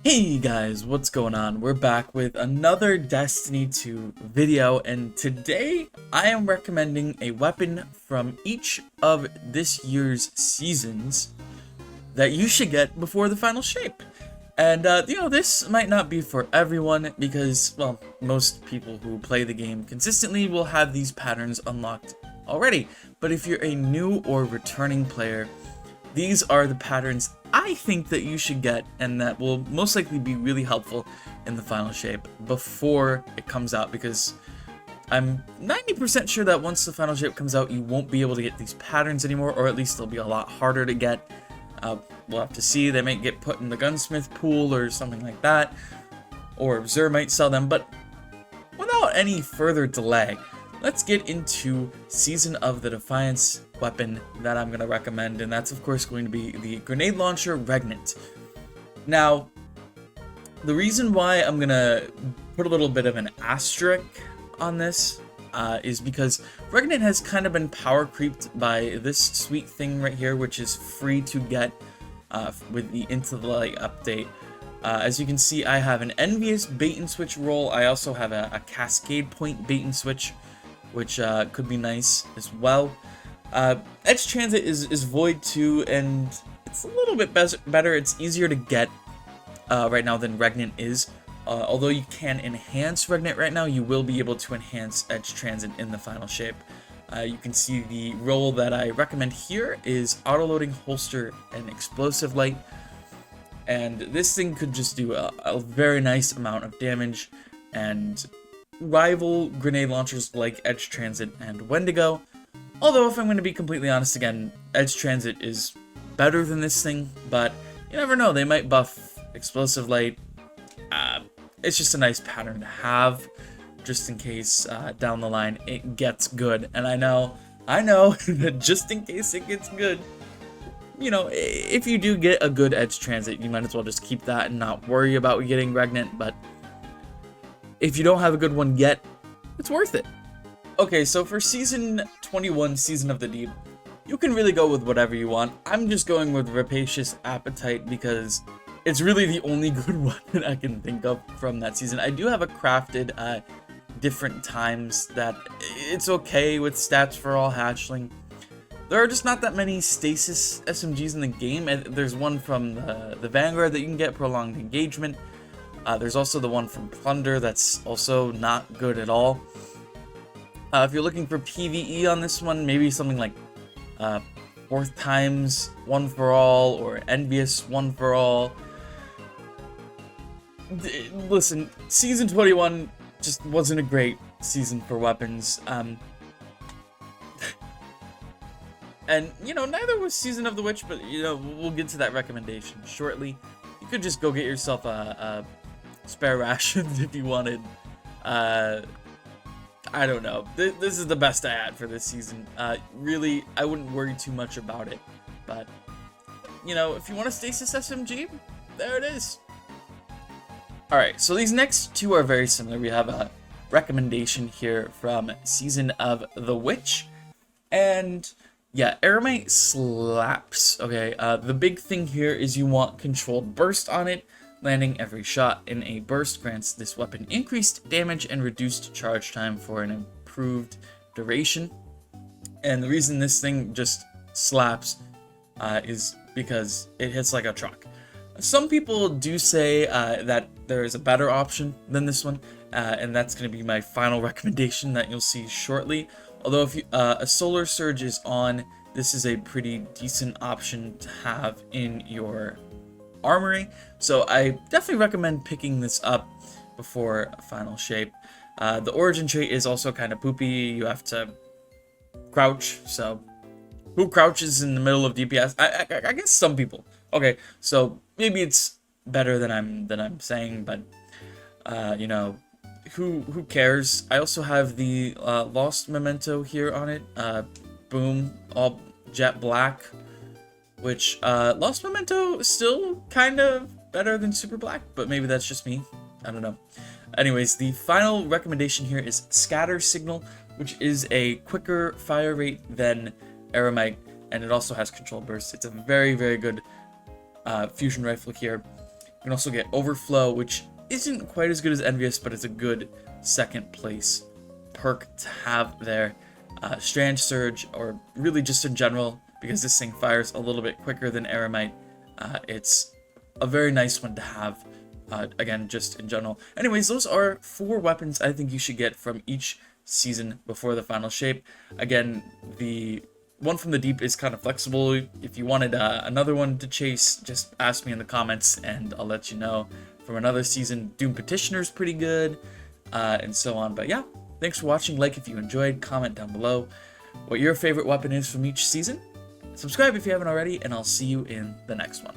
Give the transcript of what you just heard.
Hey guys, what's going on? We're back with another Destiny 2 video, and today I am recommending a weapon from each of this year's seasons that you should get before the final shape. And, this might not be for everyone because, well, most people who play the game consistently will have these patterns unlocked already. But if you're a new or returning player, these are the patterns I think that you should get and that will most likely be really helpful in the final shape before it comes out, because I'm 90% sure that once the final shape comes out, you won't be able to get these patterns anymore, or at least they'll be a lot harder to get. We'll have to see. They might get put in the gunsmith pool or something like that, or Xur might sell them. But without any further delay, let's get into Season of the Defiance weapon that I'm going to recommend, and that's of course going to be the grenade launcher Regnant. Now, the reason why I'm going to put a little bit of an asterisk on this is because Regnant has kind of been power creeped by this sweet thing right here, which is free to get with the Into the Light update. As you can see, I have an Envious bait and switch roll. I also have a Cascade Point bait and switch, which could be nice as well. Edge Transit is Void too, and it's a little bit better. It's easier to get right now than Regnant is. Although you can enhance Regnant right now, you will be able to enhance Edge Transit in the final shape. You can see the roll that I recommend here is Autoloading Holster and Explosive Light. And this thing could just do a very nice amount of damage and rival grenade launchers like Edge Transit and Wendigo. Although, if I'm going to be completely honest again, Edge Transit is better than this thing, but you never know, they might buff Explosive Light. It's just a nice pattern to have, just in case down the line it gets good. And I know that just in case it gets good, you know, if you do get a good Edge Transit, you might as well just keep that and not worry about getting Regnant. But if you don't have a good one yet, it's worth it. Okay, so for Season 21, Season of the Deep, you can really go with whatever you want. I'm just going with Rapacious Appetite because it's really the only good one that I can think of from that season. I do have a crafted different times that it's okay with stats for all hatchling. There are just not that many stasis SMGs in the game. There's one from the Vanguard that you can get, Prolonged Engagement. There's also the one from Plunder that's also not good at all. If you're looking for PvE on this one, maybe something like Fourth Times One for All or Envious One for All. Listen, Season 21 just wasn't a great season for weapons. And, neither was Season of the Witch, but, we'll get to that recommendation shortly. You could just go get yourself a spare rations if you wanted. I don't know. This is the best I had for this season. Really, I wouldn't worry too much about it. But, if you want a Stasis SMG, there it is. Alright, so these next two are very similar. We have a recommendation here from Season of the Witch. And, yeah, Eremite slaps. Okay, the big thing here is you want Controlled Burst on it. Landing every shot in a burst grants this weapon increased damage and reduced charge time for an improved duration. And the reason this thing just slaps is because it hits like a truck. Some people do say that there is a better option than this one, and that's going to be my final recommendation that you'll see shortly. Although if a Solar Surge is on, this is a pretty decent option to have in your armory, so I definitely recommend picking this up before final shape. The origin trait is also kind of poopy. You have to crouch, so who crouches in the middle of DPS? I guess some people. Okay, so maybe it's better than I'm saying, but who cares? I also have the Lost Memento here on it. Boom, all jet black. Which, Lost Memento is still kind of better than Super Black, but maybe that's just me. I don't know. Anyways, the final recommendation here is Scatter Signal, which is a quicker fire rate than Eremite, and it also has Controlled Burst. It's a very, very good fusion rifle here. can also get Overflow, which isn't quite as good as Envious, but it's a good second place perk to have there. Strand Surge, or really just in general, because this thing fires a little bit quicker than Aramite, it's a very nice one to have, again, just in general. Anyways, those are 4 weapons I think you should get from each season before the final shape. Again, the one from the deep is kind of flexible. If you wanted another one to chase, just ask me in the comments and I'll let you know. From another season, Doom Petitioner's pretty good, and so on. But yeah, thanks for watching. Like if you enjoyed, comment down below what your favorite weapon is from each season. Subscribe if you haven't already, and I'll see you in the next one.